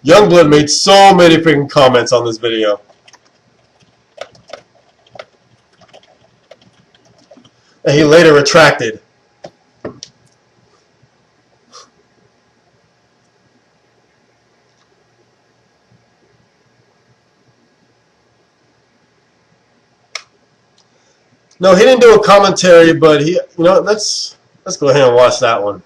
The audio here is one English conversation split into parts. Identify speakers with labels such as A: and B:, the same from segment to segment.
A: Youngblood made so many freaking comments on this video. And he later retracted. No, he didn't do a commentary, but he, let's go ahead and watch that one.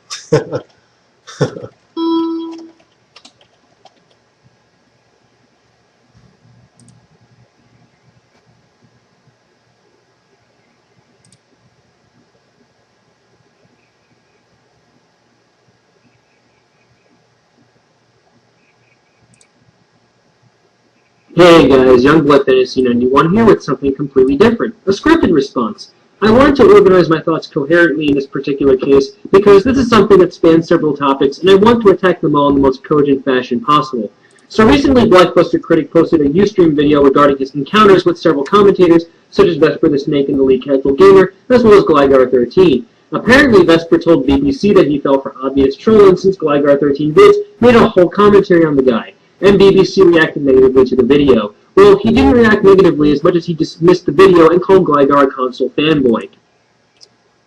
B: Hey guys, youngbloodfantasy91 here with something completely different, a scripted response. I wanted to organize my thoughts coherently in this particular case because this is something that spans several topics and I want to attack them all in the most cogent fashion possible. So recently, Blockbuster Critic posted a USTREAM video regarding his encounters with several commentators such as Vesper the Snake and the League Casual Gamer, as well as Gligar13. Apparently, Vesper told BBC that he fell for obvious trolling since Gligar13bits made a whole commentary on the guy, and BBC reacted negatively to the video. Well, he didn't react negatively as much as he dismissed the video and called Gligar a console fanboy.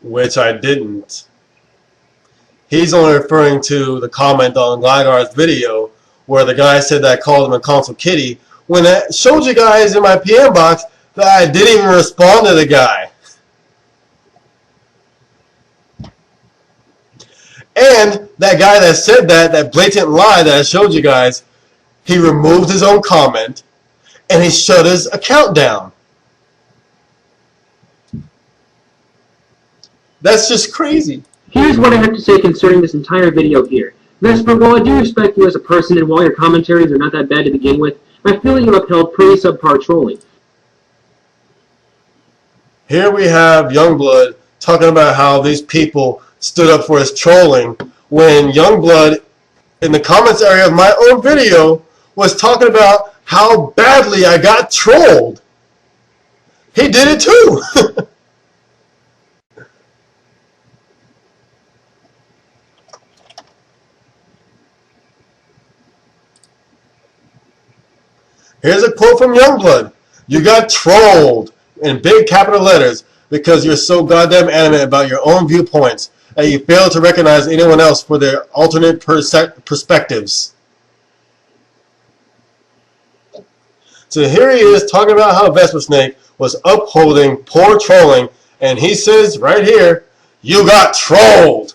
A: Which I didn't. He's only referring to the comment on Gligar's video where the guy said that I called him a console kitty, when I showed you guys in my PM box that I didn't even respond to the guy. And that guy that said that blatant lie that I showed you guys, he removed his own comment and he shut his account down. That's just crazy.
B: Here's what I have to say concerning this entire video here. Vesper, while I do respect you as a person and while your commentaries are not that bad to begin with, I feel you upheld pretty subpar trolling.
A: Here we have Youngblood talking about how these people stood up for his trolling when Youngblood in the comments area of my own video was talking about how badly I got trolled. He did it too. Here's a quote from Youngblood. You got trolled in big capital letters because you're so goddamn adamant about your own viewpoints that you fail to recognize anyone else for their alternate perspectives. So here he is talking about how Vesper Snake was upholding poor trolling, and he says right here, you got trolled.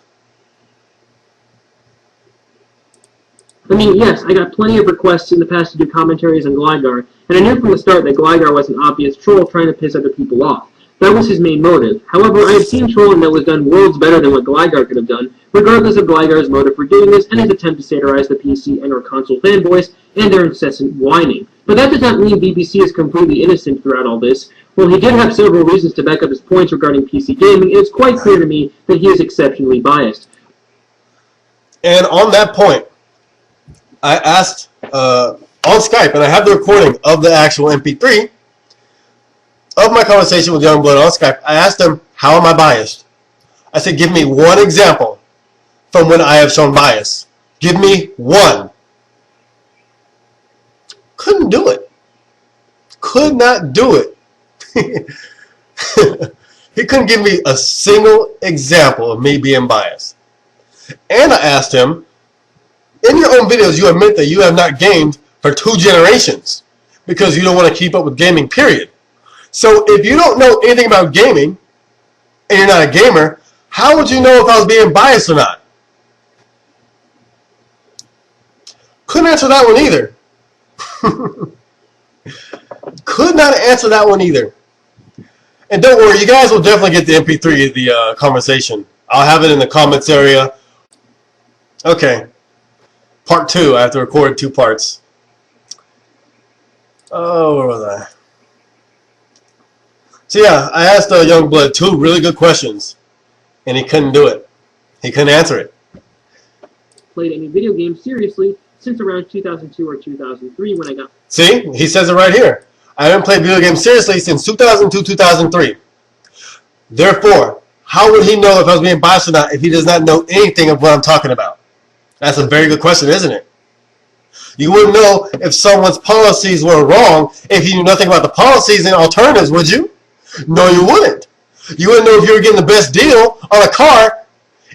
B: I mean, yes, I got plenty of requests in the past to do commentaries on Gligar, and I knew from the start that Gligar was an obvious troll trying to piss other people off. That was his main motive. However, I have seen trolling that was done worlds better than what Gligar could have done, regardless of Gligar's motive for doing this and his attempt to satirize the PC and or console fanboys and their incessant whining. But that does not mean BBC is completely innocent throughout all this. While he did have several reasons to back up his points regarding PC gaming, it is quite clear to me that he is exceptionally biased.
A: And on that point, I asked on Skype, and I have the recording of the actual MP3 of my conversation with Youngblood on Skype. I asked him, how am I biased? I said, give me one example from when I have shown bias. Give me one. Couldn't do it. Could not do it. He couldn't give me a single example of me being biased. And I asked him, in your own videos, you admit that you have not gamed for 2 generations because you don't want to keep up with gaming, period. So if you don't know anything about gaming and you're not a gamer, how would you know if I was being biased or not? Couldn't answer that one either. Could not answer that one either. And don't worry, you guys will definitely get the MP3 of the conversation. I'll have it in the comments area. Okay. Part 2. I have to record 2 parts. Oh, where was I? So yeah, I asked Youngblood 2 really good questions, and he couldn't do it. He couldn't answer it.
B: Played any video game seriously since around 2002 or 2003 when I got...
A: See? He says it right here. I haven't played video games seriously since 2002, 2003. Therefore, how would he know if I was being biased or not if he does not know anything of what I'm talking about? That's a very good question, isn't it? You wouldn't know if someone's policies were wrong if you knew nothing about the policies and alternatives, would you? No, you wouldn't. You wouldn't know if you were getting the best deal on a car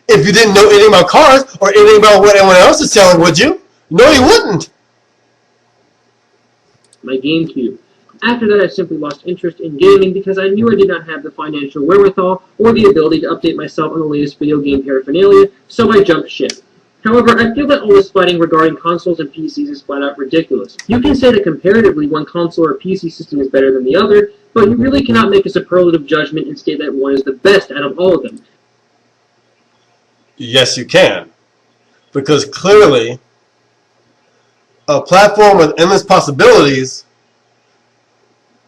A: if you didn't know anything about cars or anything about what anyone else is selling, would you? No, you wouldn't.
B: My GameCube. After that, I simply lost interest in gaming because I knew I did not have the financial wherewithal or the ability to update myself on the latest video game paraphernalia, so I jumped ship. However, I feel that all this fighting regarding consoles and PCs is flat out ridiculous. You can say that comparatively one console or PC system is better than the other, but you really cannot make a superlative judgment and state that one is the best out of all of them.
A: Yes, you can. Because clearly, a platform with endless possibilities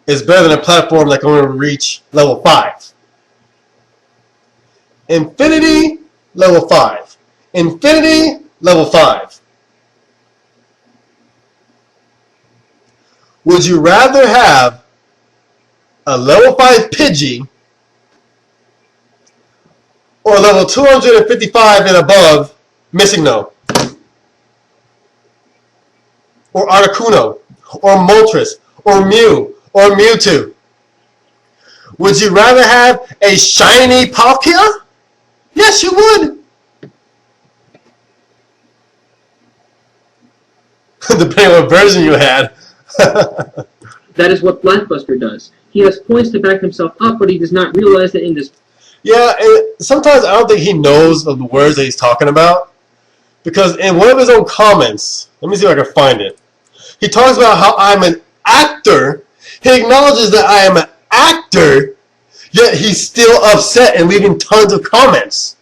A: is better than a platform that can only reach level 5. Infinity, level 5. Infinity, level 5. Would you rather have a level 5 Pidgey or level 255 and above Missing No? Or Articuno? Or Moltres? Or Mew? Or Mewtwo? Would you rather have a shiny Palkia? Yes, you would. Depending on what version you had.
B: That is what Blackbuster does. He has points to back himself up, but he does not realize that in this...
A: Yeah, and sometimes I don't think he knows of the words that he's talking about. Because in one of his own comments, let me see if I can find it. He talks about how I'm an actor. He acknowledges that I am an actor, yet he's still upset and leaving tons of comments.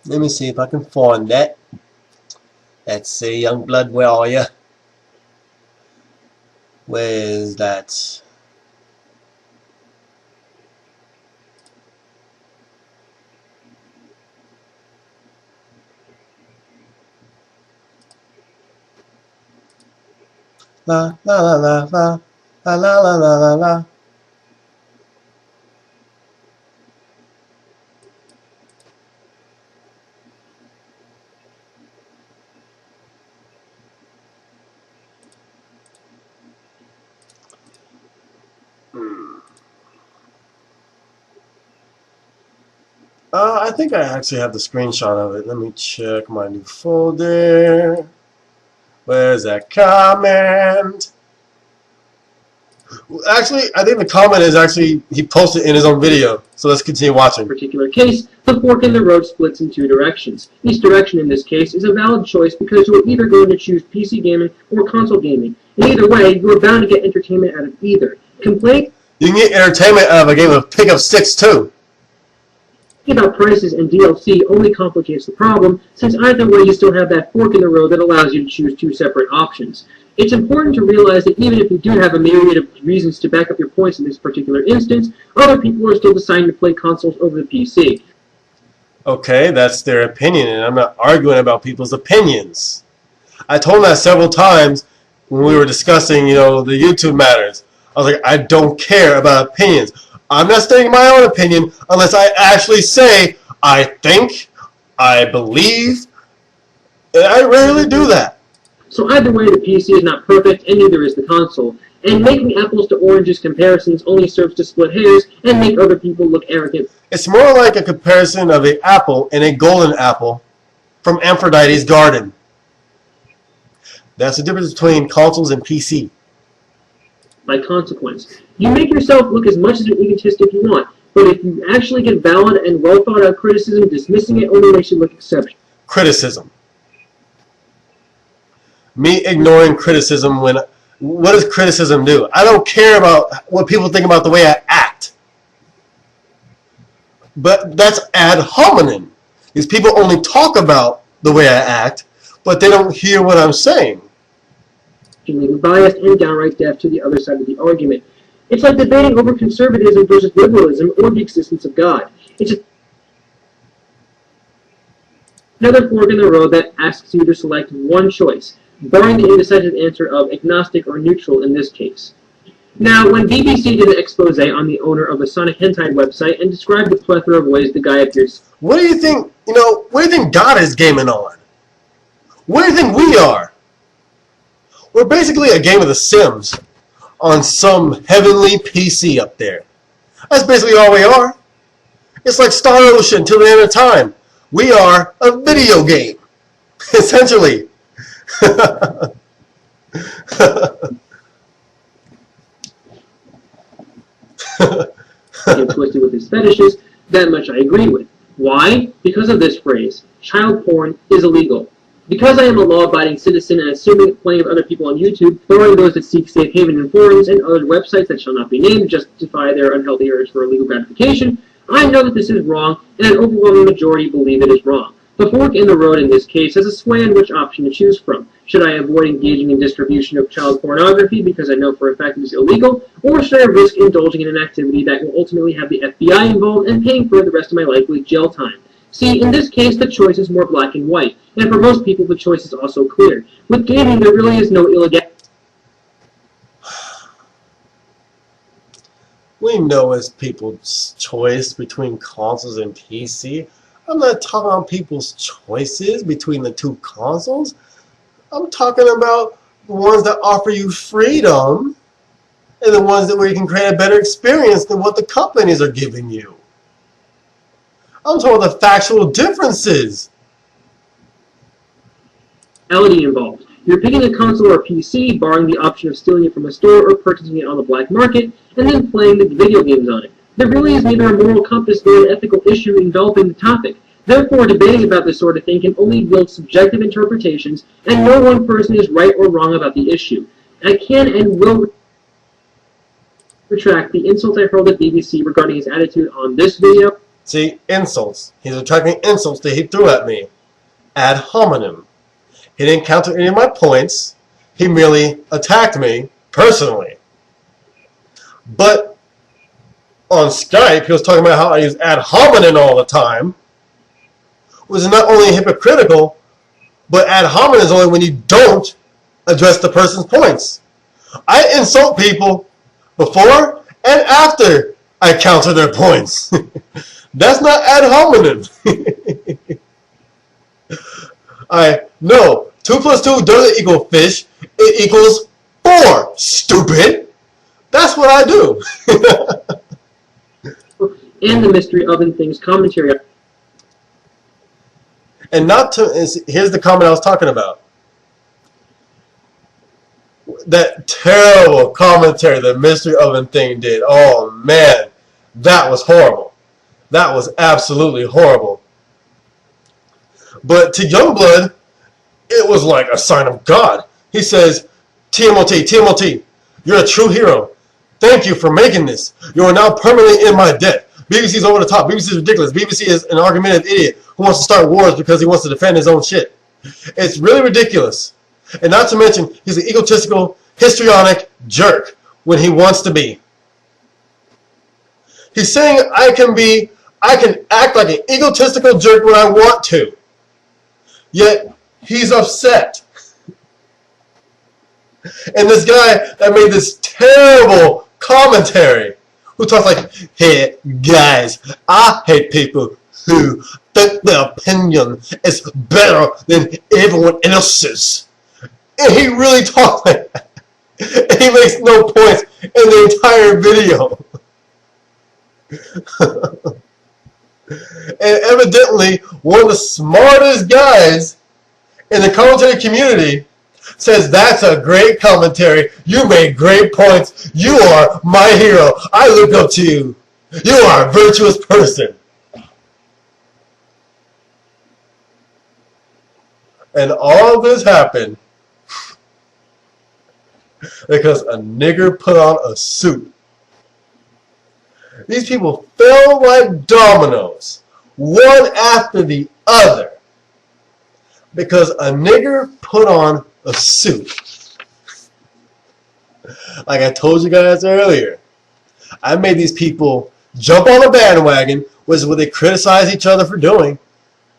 A: Let me see if I can find that. Let's see, Youngblood, where are you? Where's that? La la la la la la la la la la la. I think I actually have the screenshot of it. Let me check my new folder. Where's that comment? Actually, I think the comment is actually, he posted in his own video. So let's continue watching.
B: In this particular case, the fork in the road splits in two directions. Each direction in this case is a valid choice because you are either going to choose PC gaming or console gaming. And either way, you are bound to get entertainment out of either. Complaint?
A: You can get entertainment out of a game of pick up sticks too.
B: About prices and DLC only complicates the problem, since either way you still have that fork in the road that allows you to choose two separate options. It's important to realize that even if you do have a myriad of reasons to back up your points in this particular instance, other people are still deciding to play consoles over the PC.
A: Okay, that's their opinion, and I'm not arguing about people's opinions. I told them that several times when we were discussing, the YouTube matters. I was like, I don't care about opinions. I'm not stating my own opinion unless I actually say, I think, I believe, and I rarely do that.
B: So either way, the PC is not perfect, and neither is the console. And making apples to oranges comparisons only serves to split hairs and make other people look arrogant.
A: It's more like a comparison of an apple and a golden apple from Aphrodite's garden. That's the difference between consoles and PC.
B: By consequence, you make yourself look as much as an egotist if you want, but if you actually get valid and well thought out criticism, dismissing it only makes you look exceptional.
A: Criticism. Me ignoring criticism when... What does criticism do? I don't care about what people think about the way I act. But that's ad hominem. These people only talk about the way I act, but they don't hear what I'm saying.
B: Leaving biased and downright deaf to the other side of the argument. It's like debating over conservatism versus liberalism or the existence of God. It's just another fork in the road that asks you to select one choice, barring the indecisive answer of agnostic or neutral in this case. Now, when BBC did an expose on the owner of a Sonic Hentai website and described the plethora of ways the guy appears...
A: What do you think, what do you think God is gaming on? What do you think we are? We're basically a game of The Sims on some heavenly PC up there. That's basically all we are. It's like Star Ocean till the end of time. We are a video game, essentially.
B: Get twisted with his fetishes, that much I agree with. Why? Because of this phrase, child porn is illegal. Because I am a law-abiding citizen and assuming plenty of other people on YouTube, barring those that seek safe haven in forums and other websites that shall not be named justify their unhealthy urge for illegal gratification, I know that this is wrong, and an overwhelming majority believe it is wrong. The fork in the road in this case has a sway on which option to choose from. Should I avoid engaging in distribution of child pornography because I know for a fact it is illegal, or should I risk indulging in an activity that will ultimately have the FBI involved and paying for the rest of my life with jail time? See, in this case, the choice is more black and white, and for most people, the choice is also clear. With gaming, there really is no illegality.
A: We know it's people's choice between consoles and PC. I'm not talking about people's choices between the two consoles. I'm talking about the ones that offer you freedom and the ones that where you can create a better experience than what the companies are giving you. I'm talking about the factual differences.
B: Involved. You're picking a console or PC, barring the option of stealing it from a store or purchasing it on the black market, and then playing the video games on it. There really is neither a moral compass nor an ethical issue enveloping the topic. Therefore, debating about this sort of thing can only yield subjective interpretations, and no one person is right or wrong about the issue. I can and will retract the insult I hurled at BBC regarding his attitude on this video.
A: See, insults. He's attracting insults that he threw at me. Ad hominem. He didn't counter any of my points. He merely attacked me personally. But on Skype, he was talking about how I use ad hominem all the time, which is not only hypocritical, but ad hominem is only when you don't address the person's points. I insult people before and after I counter their points. That's not ad hominem. No, 2 plus 2 doesn't equal fish. It equals 4, stupid. That's what I do.
B: And the Mystery Oven Things commentary.
A: And here's the comment I was talking about. That terrible commentary the Mystery Oven Thing did. Oh man, that was horrible. That was absolutely horrible. But to Youngblood, it was like a sign of God. He says, TMOT, TMOT, you're a true hero. Thank you for making this. You are now permanently in my debt. BBC's over the top. BBC is ridiculous. BBC is an argumentative idiot who wants to start wars because he wants to defend his own shit. It's really ridiculous. And not to mention, he's an egotistical, histrionic jerk when he wants to be. He's saying I can act like an egotistical jerk when I want to. Yet, he's upset. And this guy that made this terrible commentary, who talks like, hey, guys, I hate people who think their opinion is better than everyone else's. And he really talks like that. And he makes no points in the entire video. And evidently, one of the smartest guys in the commentary community says, that's a great commentary. You made great points. You are my hero. I look up to you. You are a virtuous person. And all this happened because a nigger put on a suit. These people fell like dominoes, one after the other. Because a nigger put on a suit. Like I told you guys earlier, I made these people jump on a bandwagon, which is what they criticize each other for doing.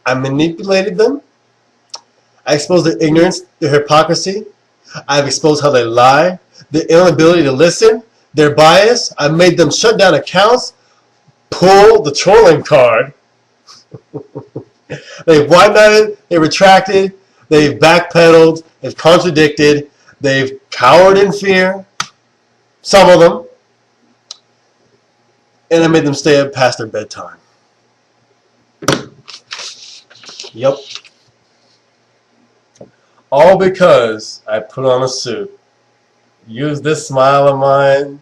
A: I manipulated them. I exposed their ignorance, their hypocrisy. I've exposed how they lie, their inability to listen, their bias. I made them shut down accounts, pull the trolling card. They've white-knighted, they retracted, they've backpedaled, they've contradicted, they've cowered in fear, some of them, and I made them stay up past their bedtime. Yep. All because I put on a suit, used this smile of mine,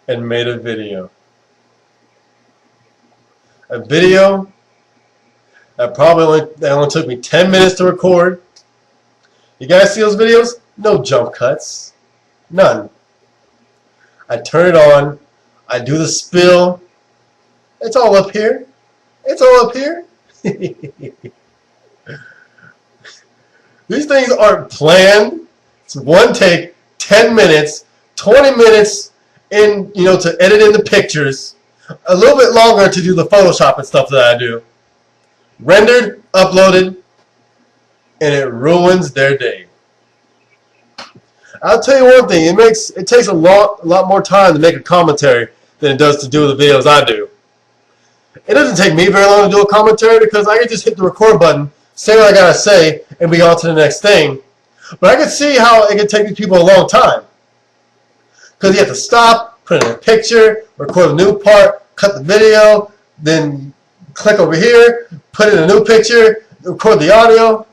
A: and made a video. A video that only took me 10 minutes to record. You guys see those videos? No jump cuts. None. I turn it on. I do the spill. It's all up here. It's all up here. These things aren't planned. It's one take, 10 minutes, 20 minutes in, to edit in the pictures. A little bit longer to do the Photoshop and stuff that I do. Rendered, uploaded, and it ruins their day. I'll tell you one thing, it takes a lot more time to make a commentary than it does to do the videos I do. It doesn't take me very long to do a commentary because I can just hit the record button, say what I gotta say, and be on to the next thing. But I can see how it can take these people a long time. Because you have to stop, put in a picture, record a new part, cut the video, then click over here, put in a new picture, record the audio.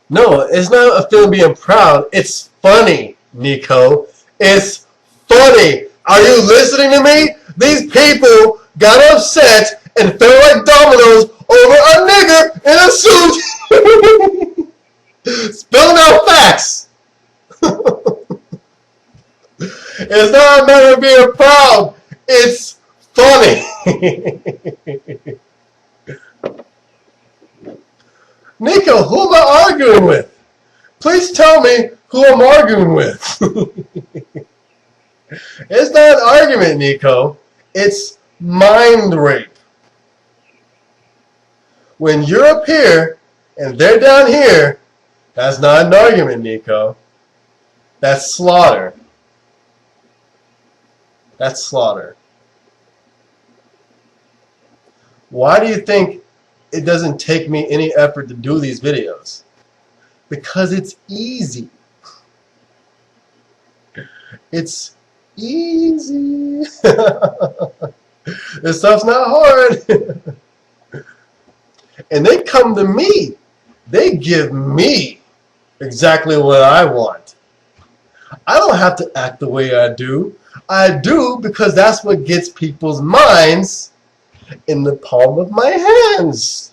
A: No, it's not a feeling of being proud. It's funny, Nico. It's funny. Are you listening to me? These people got upset and fell like dominoes over a nigger in a suit. Spilling out facts. It's not a matter of being proud. It's funny. Nico, who am I arguing with? Please tell me who I'm arguing with. It's not an argument, Nico. It's mind rape. When you're up here and they're down here, that's not an argument, Nico. That's slaughter. That's slaughter. Why do you think it doesn't take me any effort to do these videos? Because it's easy. It's easy. This stuff's not hard. And they come to me. They give me exactly what I want. I don't have to act the way I do. I do because that's what gets people's minds in the palm of my hands.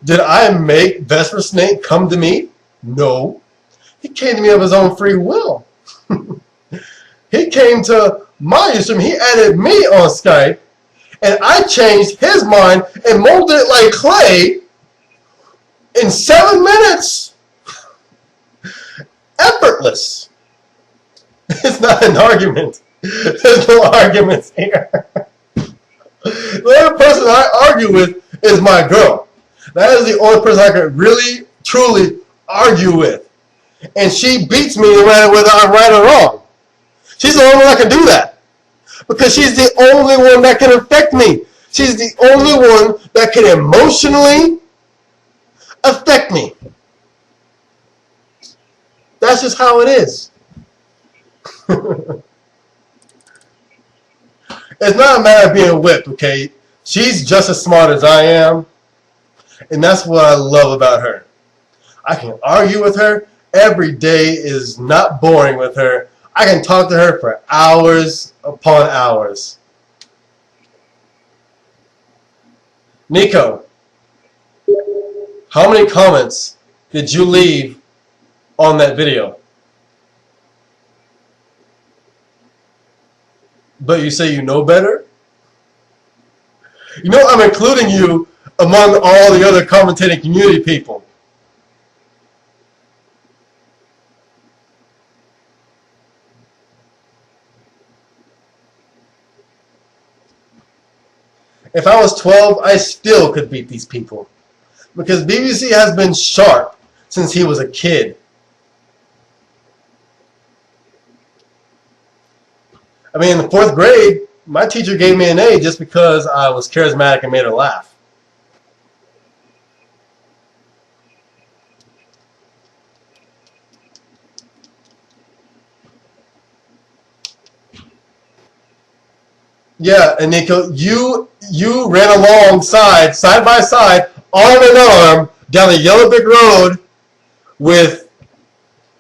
A: Did I make Vesper Snake come to me? No. He came to me of his own free will. He came to my USTREAM. He added me on Skype, and I changed his mind and molded it like clay in 7 minutes. Effortless. It's not an argument. There's no arguments here. The only person I argue with is my girl. That is the only person I can really, truly argue with. And she beats me no matter whether I'm right or wrong. She's the only one that can do that. Because she's the only one that can affect me. She's the only one that can emotionally affect me. That's just how it is. It's not a matter of being whipped, okay? She's just as smart as I am, and that's what I love about her. I can argue with her. Every day is not boring with her. I can talk to her for hours upon hours. Nico, how many comments did you leave on that video? But you say you know better? You know I'm including you among all the other commentating community people. If I was 12, I still could beat these people. Because BBC has been sharp since he was a kid. I mean, in the 4th grade, my teacher gave me an A just because I was charismatic and made her laugh. Yeah, and Nico, you ran alongside, side by side, arm in arm, down the yellow brick road with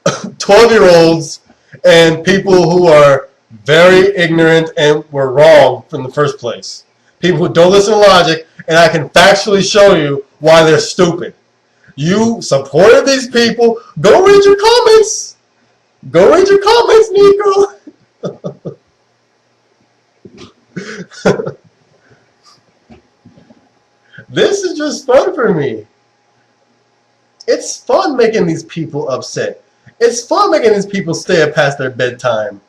A: 12-year-olds and people who are very ignorant and were wrong in the first place. People who don't listen to logic, and I can factually show you why they're stupid. You supported these people. Go read your comments. Go read your comments, Nico. This is just fun for me. It's fun making these people upset. It's fun making these people stay up past their bedtime.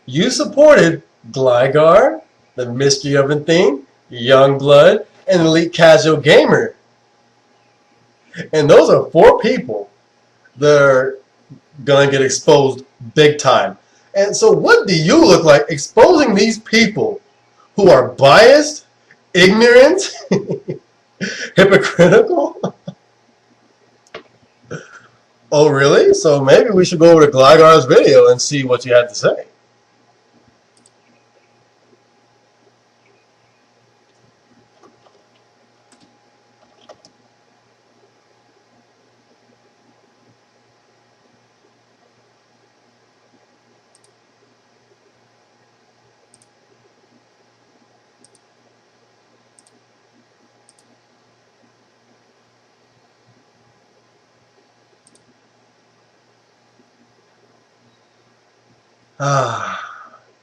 A: You supported Gligar, the Mystery Oven Thing, Youngblood, and Elite Casual Gamer. And those are 4 people that are going to get exposed big time. And so what do you look like exposing these people who are biased, ignorant, hypocritical? Oh, really? So maybe we should go over to Gligar's video and see what you had to say.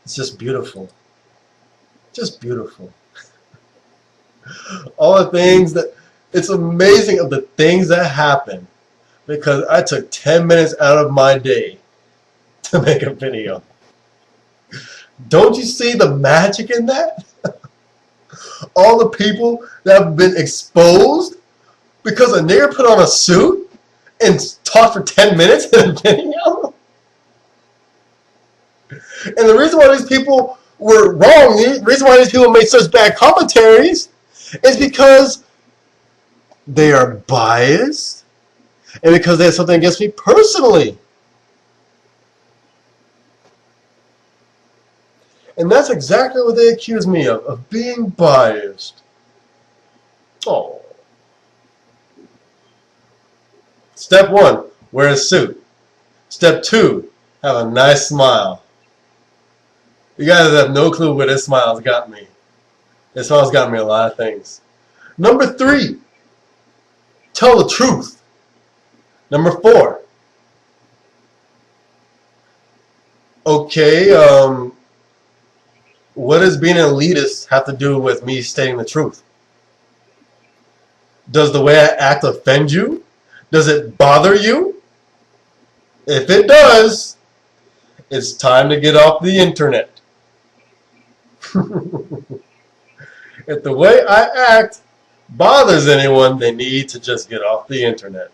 A: It's just beautiful. Just beautiful. All the things that, it's amazing of the things that happen because I took 10 minutes out of my day to make a video. Don't you see the magic in that? All the people that have been exposed because a nigger put on a suit and talked for 10 minutes in a video? And the reason why these people were wrong, the reason why these people made such bad commentaries is because they are biased and because they have something against me personally. And that's exactly what they accuse me of being biased. Oh. Step 1, wear a suit. Step 2, have a nice smile. You guys have no clue where this smile's got me. This smile's got me a lot of things. Number 3, tell the truth. Number 4, okay, what does being an elitist have to do with me stating the truth? Does the way I act offend you? Does it bother you? If it does, it's time to get off the internet. If the way I act bothers anyone, they need to just get off the internet.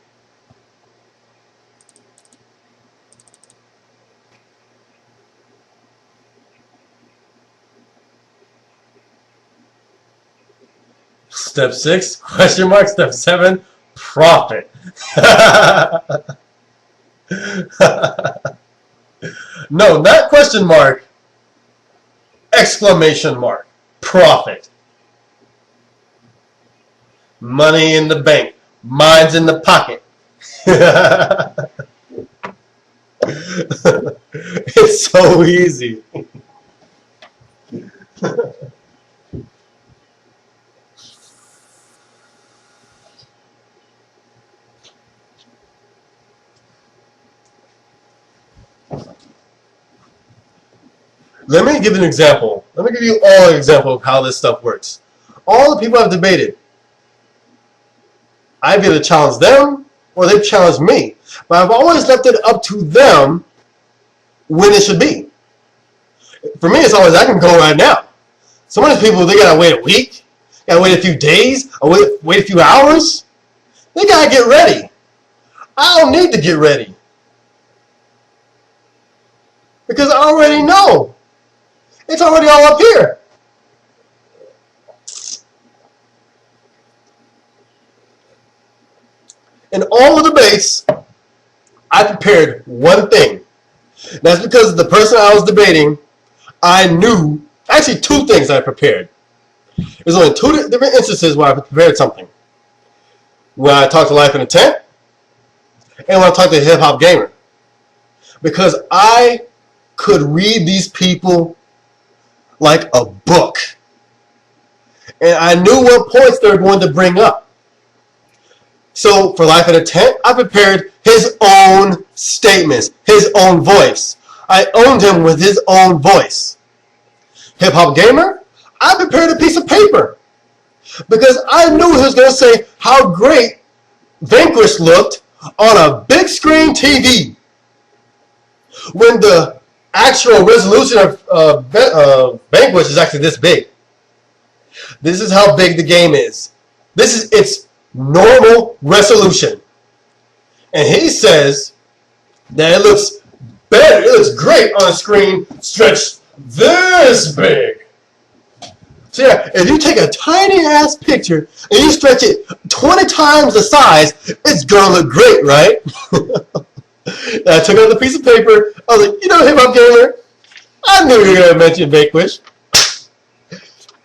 A: Step 6, question mark. Step 7, profit. No, not question mark. Exclamation mark. Profit. Money in the bank. Mine's in the pocket. It's so easy. Let me give you an example. Let me give you all an example of how this stuff works. All the people I've debated, I've either challenged them or they've challenged me. But I've always left it up to them when it should be. For me, it's always, I can go right now. Some of these people, they gotta wait a week, gotta wait a few days, or wait a few hours. They gotta get ready. I don't need to get ready. Because I already know. It's already all up here. In all the debates, I prepared one thing. That's because the person I was debating, I knew, actually two things I prepared. There's only two different instances where I prepared something. When I talked to Life in a Tent, and when I talked to Hip Hop Gamer. Because I could read these people like a book. And I knew what points they were going to bring up. So for Life in a Tent, I prepared his own statements, his own voice. I owned him with his own voice. Hip Hop Gamer, I prepared a piece of paper. Because I knew he was going to say how great Vanquish looked on a big screen TV. When the actual resolution of Vanquish is actually this big. This is how big the game is. This is its normal resolution. And he says that it looks better, it looks great on a screen stretched this big. So yeah, if you take a tiny ass picture and you stretch it 20 times the size, it's gonna look great, right? I took out the piece of paper. I was like, you know, Hip Hop Gamer, I knew you were gonna mention Vanquish.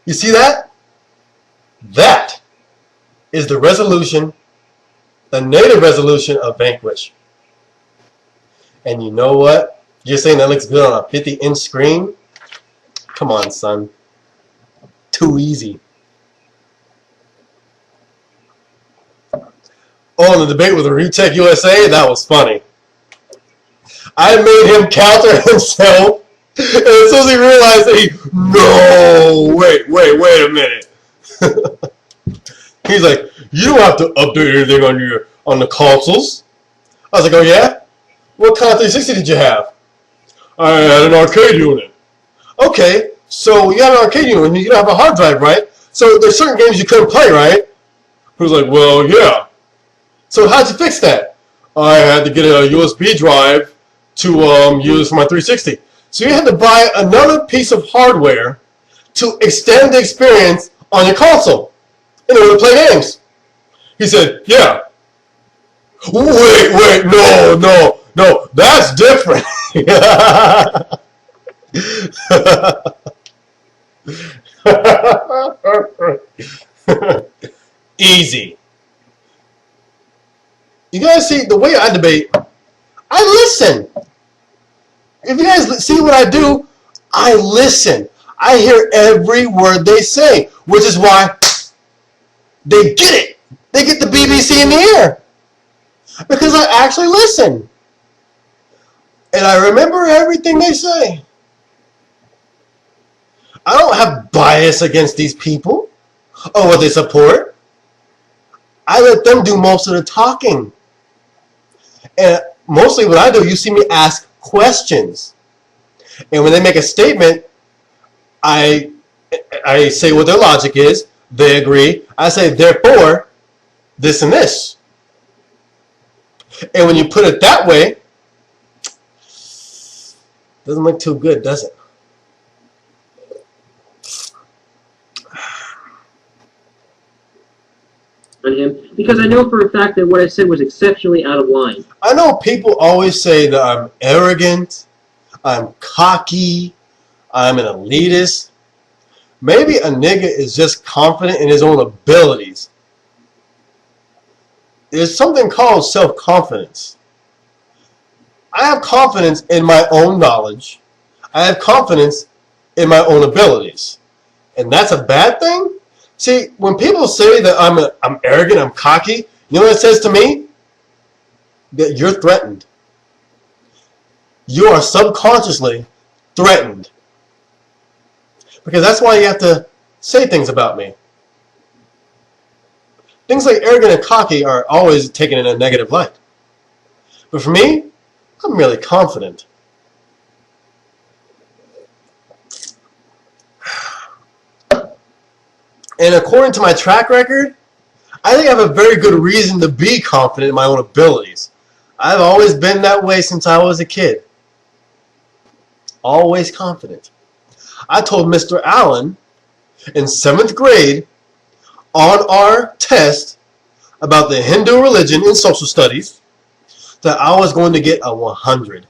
A: You see that? That is the resolution, the native resolution of Vanquish. And you know what? You're saying that looks good on a 50-inch screen? Come on, son. Too easy. Oh, and the debate with the Retech USA, that was funny. I made him counter himself, and as soon as he realized that no, wait a minute. He's like, you don't have to update anything on the consoles. I was like, oh yeah? What kind of 360 did you have? I had an arcade unit. Okay, so you had an arcade unit and you don't have a hard drive, right? So there's certain games you couldn't play, right? He was like, well, yeah. So how'd you fix that? I had to get a USB drive to use for my 360. So you had to buy another piece of hardware to extend the experience on your console in order to play games. He said, yeah. Wait, no, that's different. Easy. You guys see, the way I debate, I listen. If you guys see what I do, I listen. I hear every word they say, which is why they get it. They get the BBC in the air. Because I actually listen. And I remember everything they say. I don't have bias against these people or what they support. I let them do most of the talking. And mostly what I do, you see me ask questions. And when they make a statement, I say what their logic is. They agree. I say, therefore, this and this. And when you put it that way, doesn't look too good, does it?
B: On him, because I know for a fact that what I said was exceptionally out of line.
A: I know people always say that I'm arrogant, I'm cocky, I'm an elitist. Maybe a nigga is just confident in his own abilities. There's something called self-confidence. I have confidence in my own knowledge. I have confidence in my own abilities. And that's a bad thing? See, when people say that I'm arrogant, I'm cocky, you know what it says to me? That you're threatened. You are subconsciously threatened. Because that's why you have to say things about me. Things like arrogant and cocky are always taken in a negative light. But for me, I'm merely confident. And according to my track record, I think I have a very good reason to be confident in my own abilities. I've always been that way since I was a kid. Always confident. I told Mr. Allen in 7th grade on our test about the Hindu religion in social studies that I was going to get a 100.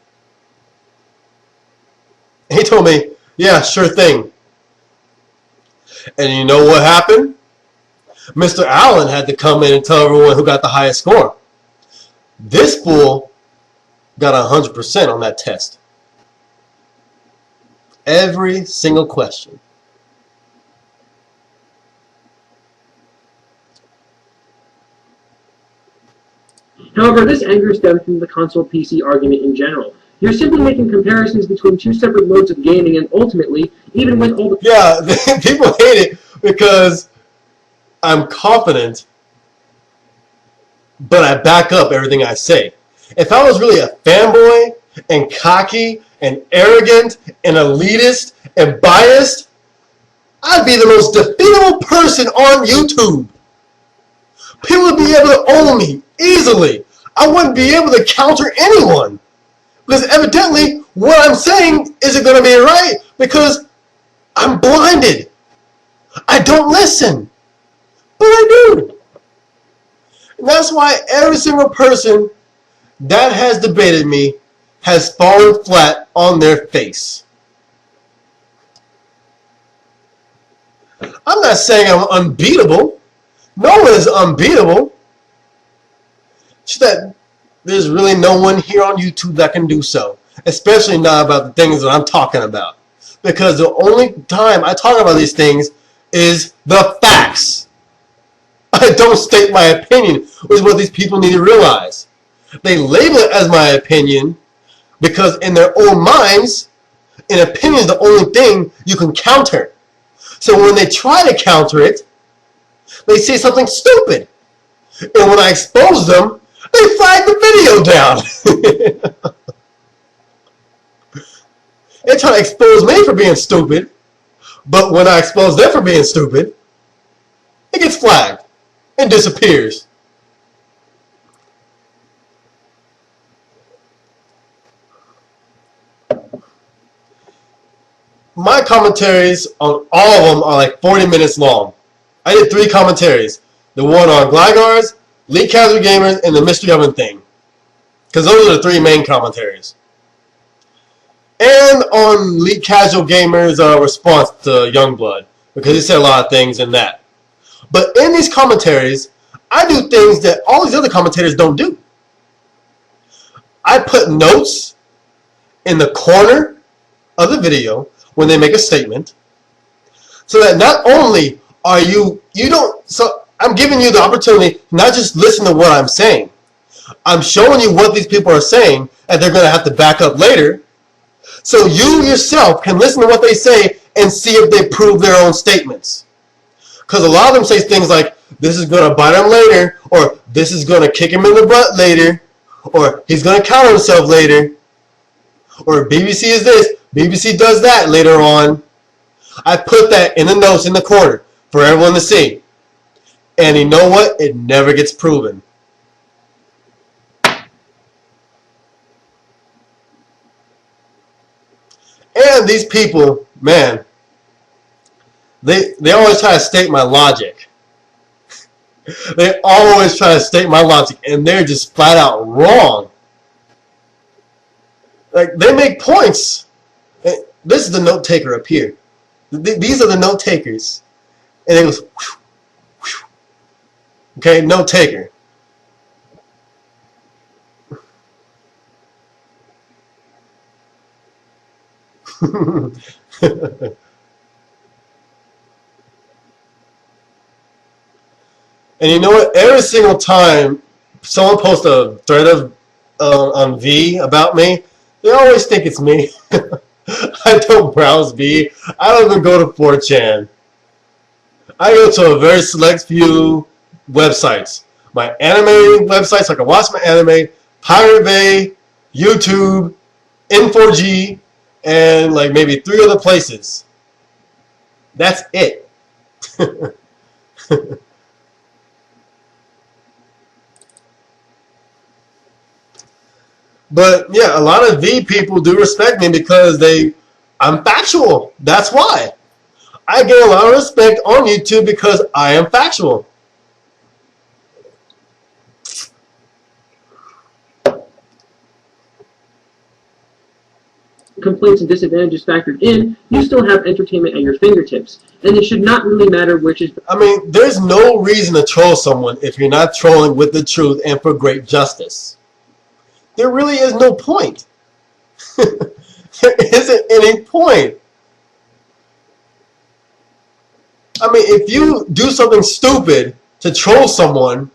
A: He told me, yeah, sure thing. And you know what happened? Mr. Allen had to come in and tell everyone who got the highest score. This fool got 100% on that test. Every single question.
B: However, this anger stems from the console PC argument in general. You're simply making comparisons between two separate modes of gaming, and ultimately, even with all the...
A: Yeah, people hate it because I'm confident, but I back up everything I say. If I was really a fanboy and cocky and arrogant and elitist and biased, I'd be the most defeatable person on YouTube. People would be able to own me easily. I wouldn't be able to counter anyone. Because evidently, what I'm saying isn't going to be right because I'm blinded. I don't listen. But I do. And that's why every single person that has debated me has fallen flat on their face. I'm not saying I'm unbeatable. No one is unbeatable. It's that there's really no one here on YouTube that can do so. Especially not about the things that I'm talking about. Because the only time I talk about these things is the facts. I don't state my opinion, which is what these people need to realize. They label it as my opinion because in their own minds, an opinion is the only thing you can counter. So when they try to counter it, they say something stupid. And when I expose them, they flag the video down. They try to expose me for being stupid, but when I expose them for being stupid, it gets flagged and disappears. My commentaries on all of them are like 40 minutes long. I did 3 commentaries. The one on Glygars, Elite Casual Gamers, and the Mystery Oven thing. Because those are the 3 main commentaries. And on Elite Casual Gamers' response to Youngblood. Because he said a lot of things in that. But in these commentaries, I do things that all these other commentators don't do. I put notes in the corner of the video when they make a statement, so that not only are I'm giving you the opportunity not just listen to what I'm saying. I'm showing you what these people are saying, and they're going to have to back up later, so you yourself can listen to what they say and see if they prove their own statements. Because a lot of them say things like, this is going to bite him later, or this is going to kick him in the butt later, or he's going to counter himself later, or BBC is this, BBC does that later on. I put that in the notes in the corner for everyone to see. And you know what? It never gets proven. And these people, man, they always try to state my logic. They always try to state my logic, and they're just flat out wrong. Like, they make points. This is the note taker up here. These are the note takers. And it goes, whew, whew. Okay, note taker. And you know what? Every single time someone posts a thread of on V about me, they always think it's me. I don't browse B. I don't even go to 4chan. I go to a very select few websites. My anime websites, so I can watch my anime, Pirate Bay, YouTube, N4G, and like maybe 3 other places. That's it. But yeah, a lot of V people do respect me because I'm factual. That's why. I get a lot of respect on YouTube because I am factual.
B: Complaints and disadvantages factored in, you still have entertainment at your fingertips, and it should not really matter which is.
A: I mean, there's no reason to troll someone if you're not trolling with the truth and for great justice. There really is no point. There isn't any point. I mean, if you do something stupid to troll someone,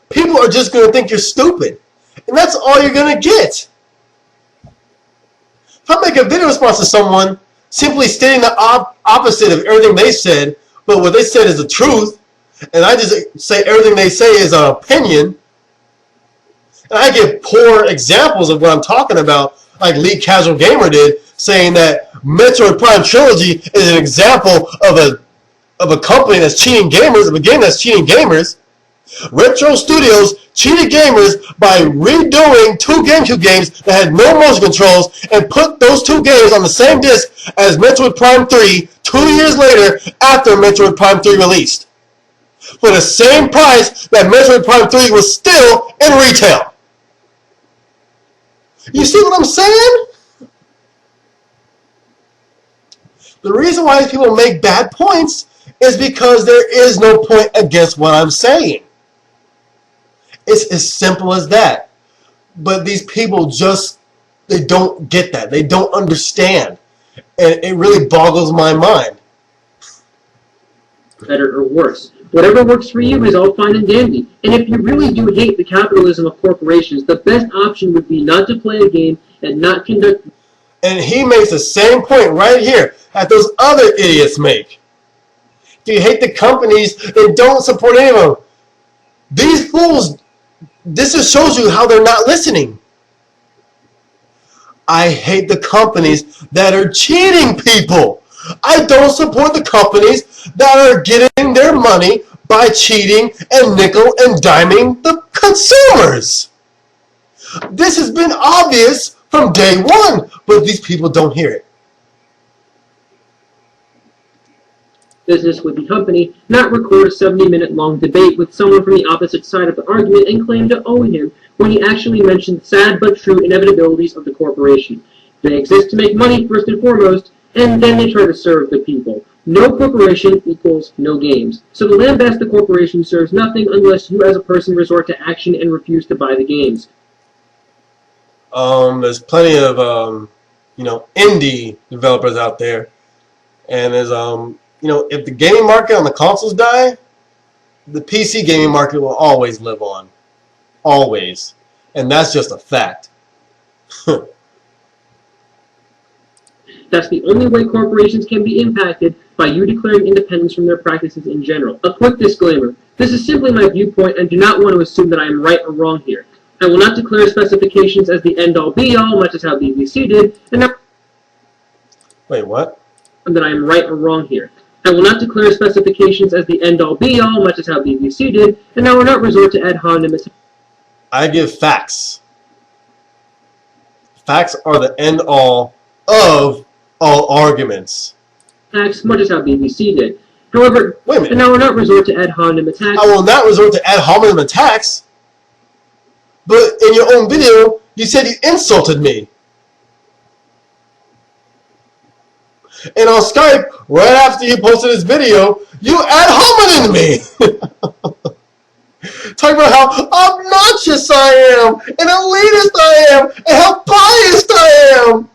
A: people are just going to think you're stupid. And that's all you're going to get. If I make a video response to someone simply stating the opposite of everything they said, but what they said is the truth, and I just say everything they say is an opinion, and I give poor examples of what I'm talking about, like Lee Casual Gamer did, saying that Metroid Prime Trilogy is an example of a company that's cheating gamers, of a game that's cheating gamers. Retro Studios cheated gamers by redoing 2 GameCube games that had no motion controls and put those 2 games on the same disc as Metroid Prime 3 2 years later after Metroid Prime 3 released. For the same price that Metroid Prime 3 was still in retail. You see what I'm saying? The reason why these people make bad points is because there is no point against what I'm saying. It's as simple as that. But these people just, they don't get that. They don't understand. And it really boggles my mind.
B: Better or worse. Whatever works for you is all fine and dandy. And if you really do hate the capitalism of corporations, the best option would be not to play a game and not conduct.
A: And he makes the same point right here that those other idiots make. Do you hate the companies that don't support any of them? These fools, this just shows you how they're not listening. I hate the companies that are cheating people. I don't support the companies that are getting their money by cheating and nickel and diming the consumers. This has been obvious from day one, but these people don't hear it.
B: Business with the company, not record a 70-minute long debate with someone from the opposite side of the argument and claim to own him when he actually mentioned sad but true inevitabilities of the corporation. They exist to make money first and foremost, and then they try to serve the people. No corporation equals no games. So to lambast the corporation serves nothing unless you as a person resort to action and refuse to buy the games.
A: There's plenty of indie developers out there, and there's if the gaming market on the consoles die, the PC gaming market will always live on, always, and that's just a fact.
B: That's the only way corporations can be impacted, by you declaring independence from their practices in general. A quick disclaimer. This is simply my viewpoint and do not want to assume that I am right or wrong here. I will not declare specifications as the end-all be-all, much as how BBC did, and not
A: Wait, what?
B: that I am right or wrong here. I will not declare specifications as the end-all be-all, much as how BBC did, and I will not resort to ad hominem.
A: I give facts. Facts are the end-all of all arguments.
B: Attacks, much as how BBC did. However,
A: Wait a minute.
B: and I will not resort to ad hominem attacks.
A: I will not resort to ad hominem attacks. But in your own video, you said you insulted me. And on Skype, right after you posted this video, you ad hominem me. Talking about how obnoxious I am, and elitist I am, and how biased I am.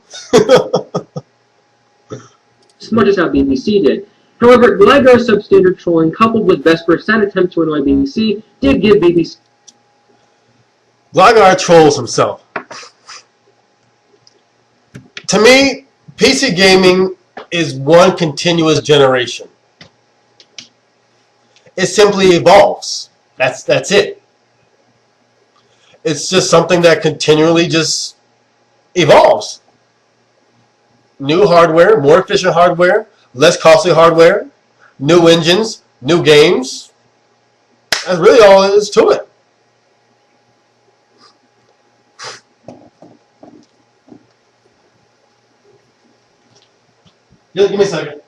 B: As much as how BBC did. However, Gligar substandard trolling coupled with Vesper's sad attempt to annoy BBC did give BBC.
A: Gligar trolls himself. To me, PC gaming is one continuous generation. It simply evolves. That's it. It's just something that continually just evolves. New hardware, more efficient hardware, less costly hardware, new engines, new games. That's really all there is to it. Just give me a second.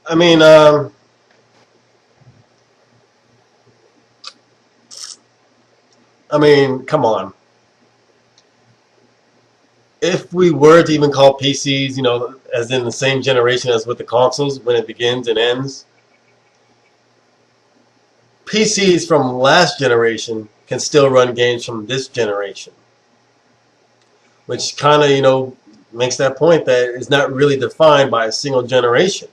A: I mean, come on. If we were to even call PCs, as in the same generation as with the consoles when it begins and ends, PCs from last generation can still run games from this generation. Which kind of, makes that point that it's not really defined by a single generation.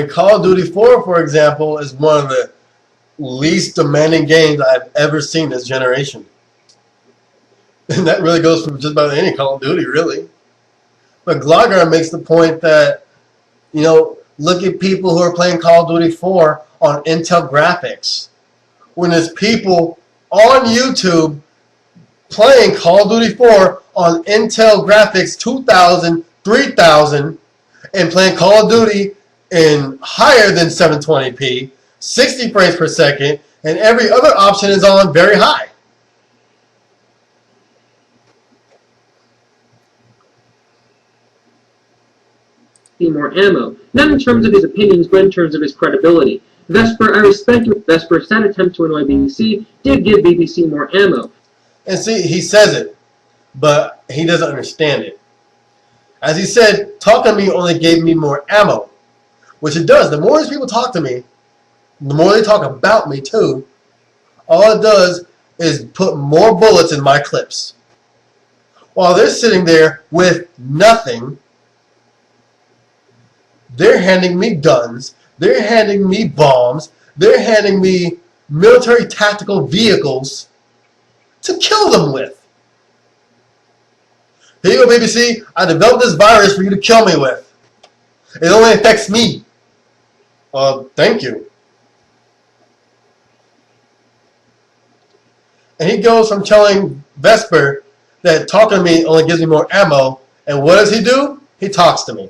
A: Call of Duty 4, for example, is one of the least demanding games I've ever seen this generation. And that really goes for just about any Call of Duty, really. But Glogger makes the point that, look at people who are playing Call of Duty 4 on Intel graphics. When there's people on YouTube playing Call of Duty 4 on Intel graphics 2000, 3000, and playing Call of Duty in higher than 720p, 60 frames per second, and every other option is on very high.
B: More ammo, not in terms of his opinions, but in terms of his credibility. Vesper, I respect you. Vesper's sad attempt to annoy BBC did give BBC more ammo.
A: And see, he says it, but he doesn't understand it. As he said, talking to me only gave me more ammo, which it does. The more these people talk to me, the more they talk about me too, all it does is put more bullets in my clips. While they're sitting there with nothing, they're handing me guns, they're handing me bombs, they're handing me military tactical vehicles to kill them with. Here you go, BBC. I developed this virus for you to kill me with. It only affects me. Thank you. And he goes from telling Vesper that talking to me only gives me more ammo, and what does he do? He talks to me.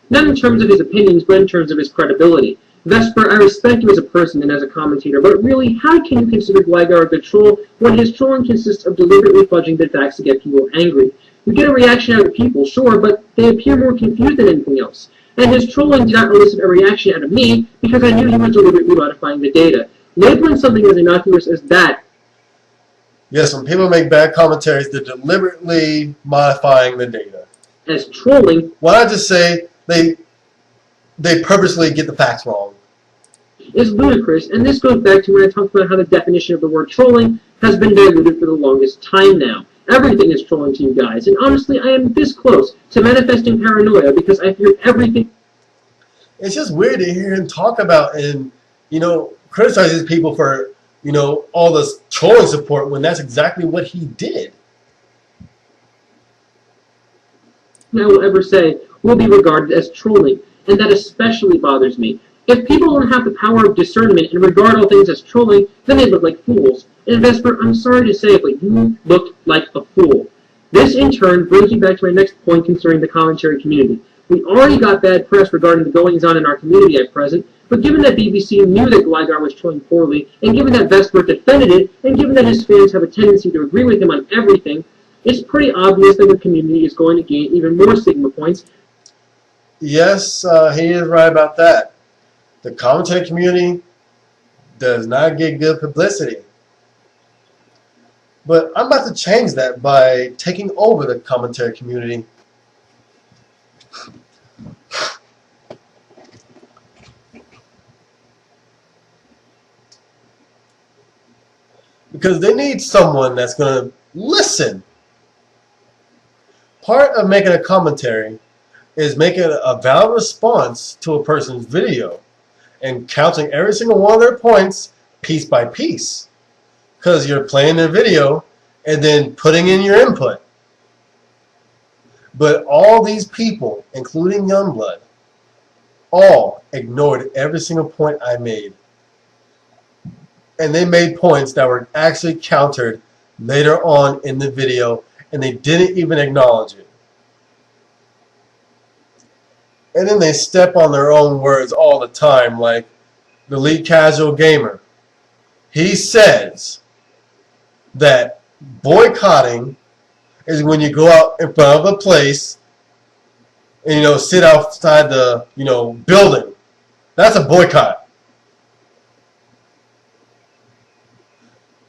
B: Not in terms of his opinions, but in terms of his credibility. Vesper, I respect you as a person and as a commentator, but really, how can you consider Glogger a good troll when his trolling consists of deliberately fudging the facts to get people angry? You get a reaction out of people, sure, but they appear more confused than anything else. And his trolling did not elicit a reaction out of me because I knew he was deliberately modifying the data. Labeling something as innocuous as that.
A: Yes, when people make bad commentaries, they're deliberately modifying the data.
B: As trolling.
A: Why not just say they purposely get the facts wrong?
B: Is ludicrous, and this goes back to when I talked about how the definition of the word trolling has been diluted for the longest time now. Everything is trolling to you guys, and honestly, I am this close to manifesting paranoia because I fear everything.
A: It's just weird to hear him talk about and, criticize these people for, all this trolling support when that's exactly what he did.
B: I will ever say will be regarded as trolling, and that especially bothers me. If people don't have the power of discernment and regard all things as trolling, then they look like fools. And Vesper, I'm sorry to say it, but you look like a fool. This, in turn, brings me back to my next point concerning the commentary community. We already got bad press regarding the goings-on in our community at present, but given that BBC knew that Gligar was trolling poorly, and given that Vesper defended it, and given that his fans have a tendency to agree with him on everything, it's pretty obvious that the community is going to gain even more Sigma points.
A: Yes, he is right about that. The commentary community does not get good publicity. But I'm about to change that by taking over the commentary community. Because they need someone that's going to listen. Part of making a commentary is making a valid response to a person's video and counting every single one of their points piece by piece. Because you're playing their video and then putting in your input. But all these people, including Youngblood, all ignored every single point I made. And they made points that were actually countered later on in the video, and they didn't even acknowledge it. And then they step on their own words all the time, like the Elite Casual Gamer. He says that boycotting is when you go out in front of a place and, sit outside the, building. That's a boycott.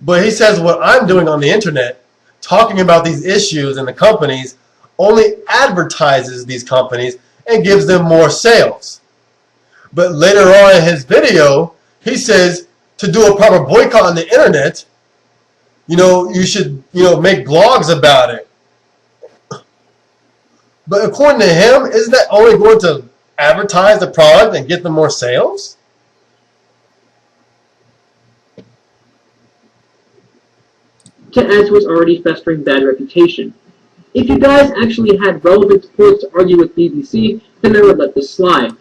A: But he says what I'm doing on the internet, talking about these issues and the companies, only advertises these companies and gives them more sales. But later on in his video, he says to do a proper boycott on the internet, you should, make blogs about it. But according to him, isn't that only going to advertise the product and get them more sales?
B: To add to his already festering bad reputation. If you guys actually had relevant points to argue with BBC, then I would let this slide.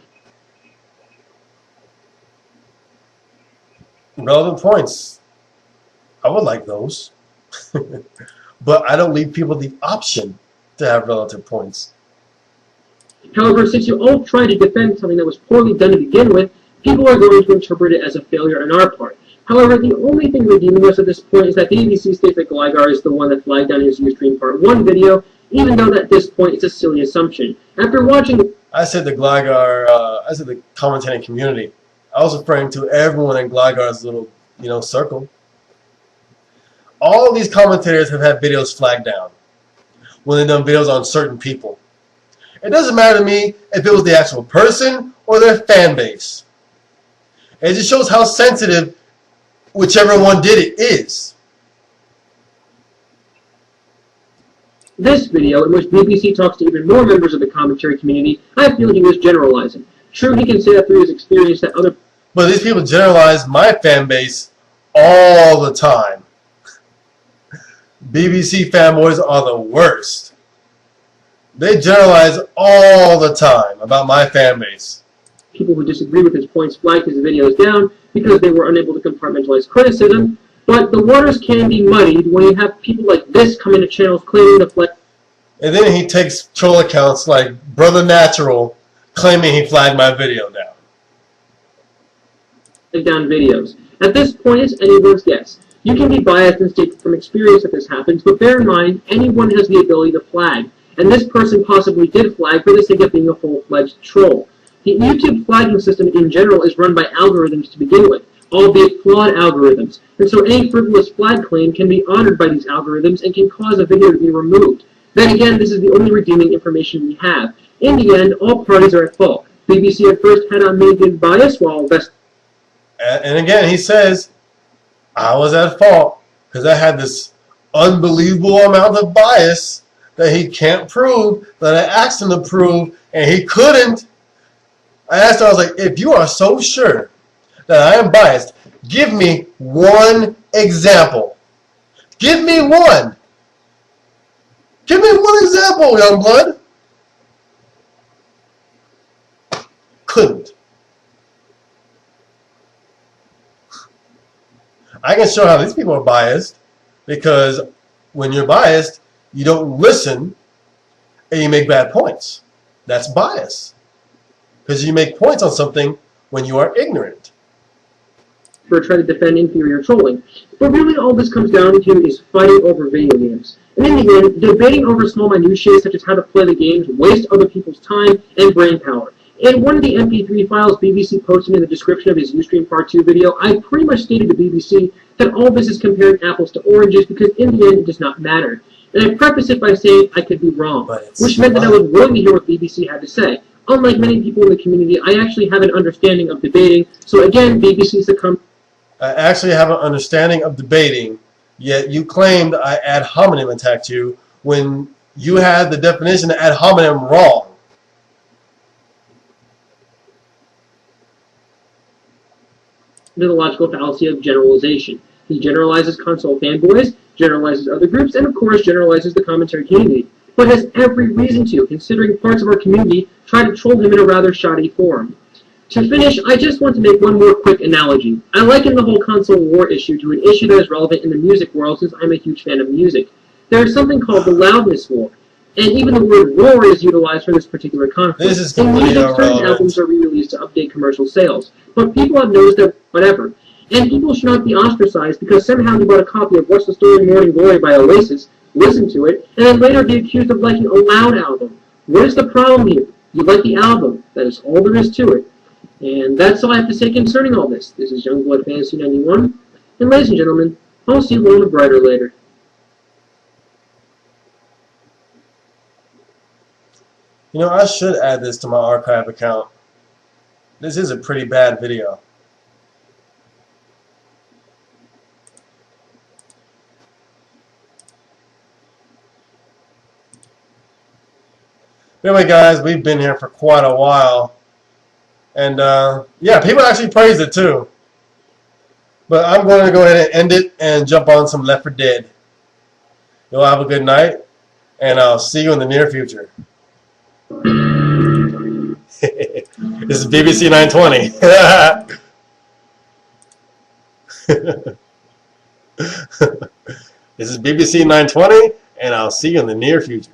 A: Relevant points. I would like those. But I don't leave people the option to have relative points.
B: However, since you all tried to defend something that was poorly done to begin with, people are going to interpret it as a failure on our part. However, the only thing redeeming us at this point is that the BBC states that Gligar is the one that flagged down his USTREAM Part 1 video, even though at this point it's a silly assumption. After watching...
A: I said the commentating community. I was referring to everyone in Gligar's little, circle. All these commentators have had videos flagged down when they've done videos on certain people. It doesn't matter to me if it was the actual person or their fan base. It just shows how sensitive whichever one did it is.
B: This video, in which BBC talks to even more members of the commentary community, I feel he was generalizing. True, he can say that through his experience that other...
A: But these people generalize my fan base all the time. BBC fanboys are the worst. They generalize all the time about my fan base.
B: People who disagree with his points flagged his videos down because they were unable to compartmentalize criticism, but the waters can be muddied when you have people like this come into channels claiming to flag.
A: And then he takes troll accounts like Brother Natural claiming he flagged my video down.
B: Down videos. At this point, it's anyone's guess. You can be biased and state from experience that this happens, but bear in mind, anyone has the ability to flag, and this person possibly did flag for the sake of being a full-fledged troll. The YouTube flagging system in general is run by algorithms to begin with, albeit flawed algorithms, and so any frivolous flag claim can be honored by these algorithms and can cause a video to be removed. Then again, this is the only redeeming information we have. In the end, all parties are at fault. BBC at first had unmitigated bias, while
A: And again, he says, I was at fault because I had this unbelievable amount of bias that he can't prove, that I asked him to prove, and he couldn't. I asked him, I was like, if you are so sure that I am biased, give me one example. Give me one. Give me one example, Youngblood. Couldn't. I can show how these people are biased, because when you're biased, you don't listen and you make bad points. That's bias. Because you make points on something when you are ignorant.
B: For trying to defend inferior trolling. But really all this comes down to is fighting over video games. And in the end, debating over small minutiae such as how to play the games waste other people's time and brain power. In one of the MP3 files BBC posted in the description of his USTREAM Part 2 video, I pretty much stated to BBC that all this is comparing apples to oranges because in the end it does not matter. And I preface it by saying I could be wrong, which meant that I was willing to hear what BBC had to say. Unlike many people in the community, I actually have an understanding of debating, so again, BBC succumbed.
A: I actually have an understanding of debating, yet you claimed I ad hominem attacked you when you had the definition of ad hominem wrong.
B: To the logical fallacy of generalization. He generalizes console fanboys, generalizes other groups, and of course generalizes the commentary community, but has every reason to, considering parts of our community try to troll him in a rather shoddy form. To finish, I just want to make one more quick analogy. I liken the whole console war issue to an issue that is relevant in the music world since I'm a huge fan of music. There is something called the loudness war, and even the word war is utilized for this particular conflict.
A: This is
B: in
A: completely
B: music, certain
A: irrelevant.
B: albums are re-released to update commercial sales, but people have noticed that whatever. And people should not be ostracized because somehow you bought a copy of What's the Story Morning Glory by Oasis, listened to it, and then later be accused of liking a loud album. What is the problem here? You like the album. That is all there is to it. And that's all I have to say concerning all this. This is youngbloodfantasy91, and ladies and gentlemen, I'll see you a little brighter later.
A: You know, I should add this to my archive account. This is a pretty bad video. Anyway, guys, we've been here for quite a while. And, yeah, people actually praised it, too. But I'm going to go ahead and end it and jump on some Left 4 Dead. You'll have a good night, and I'll see you in the near future. This is BBC 920. This is BBC 920, and I'll see you in the near future.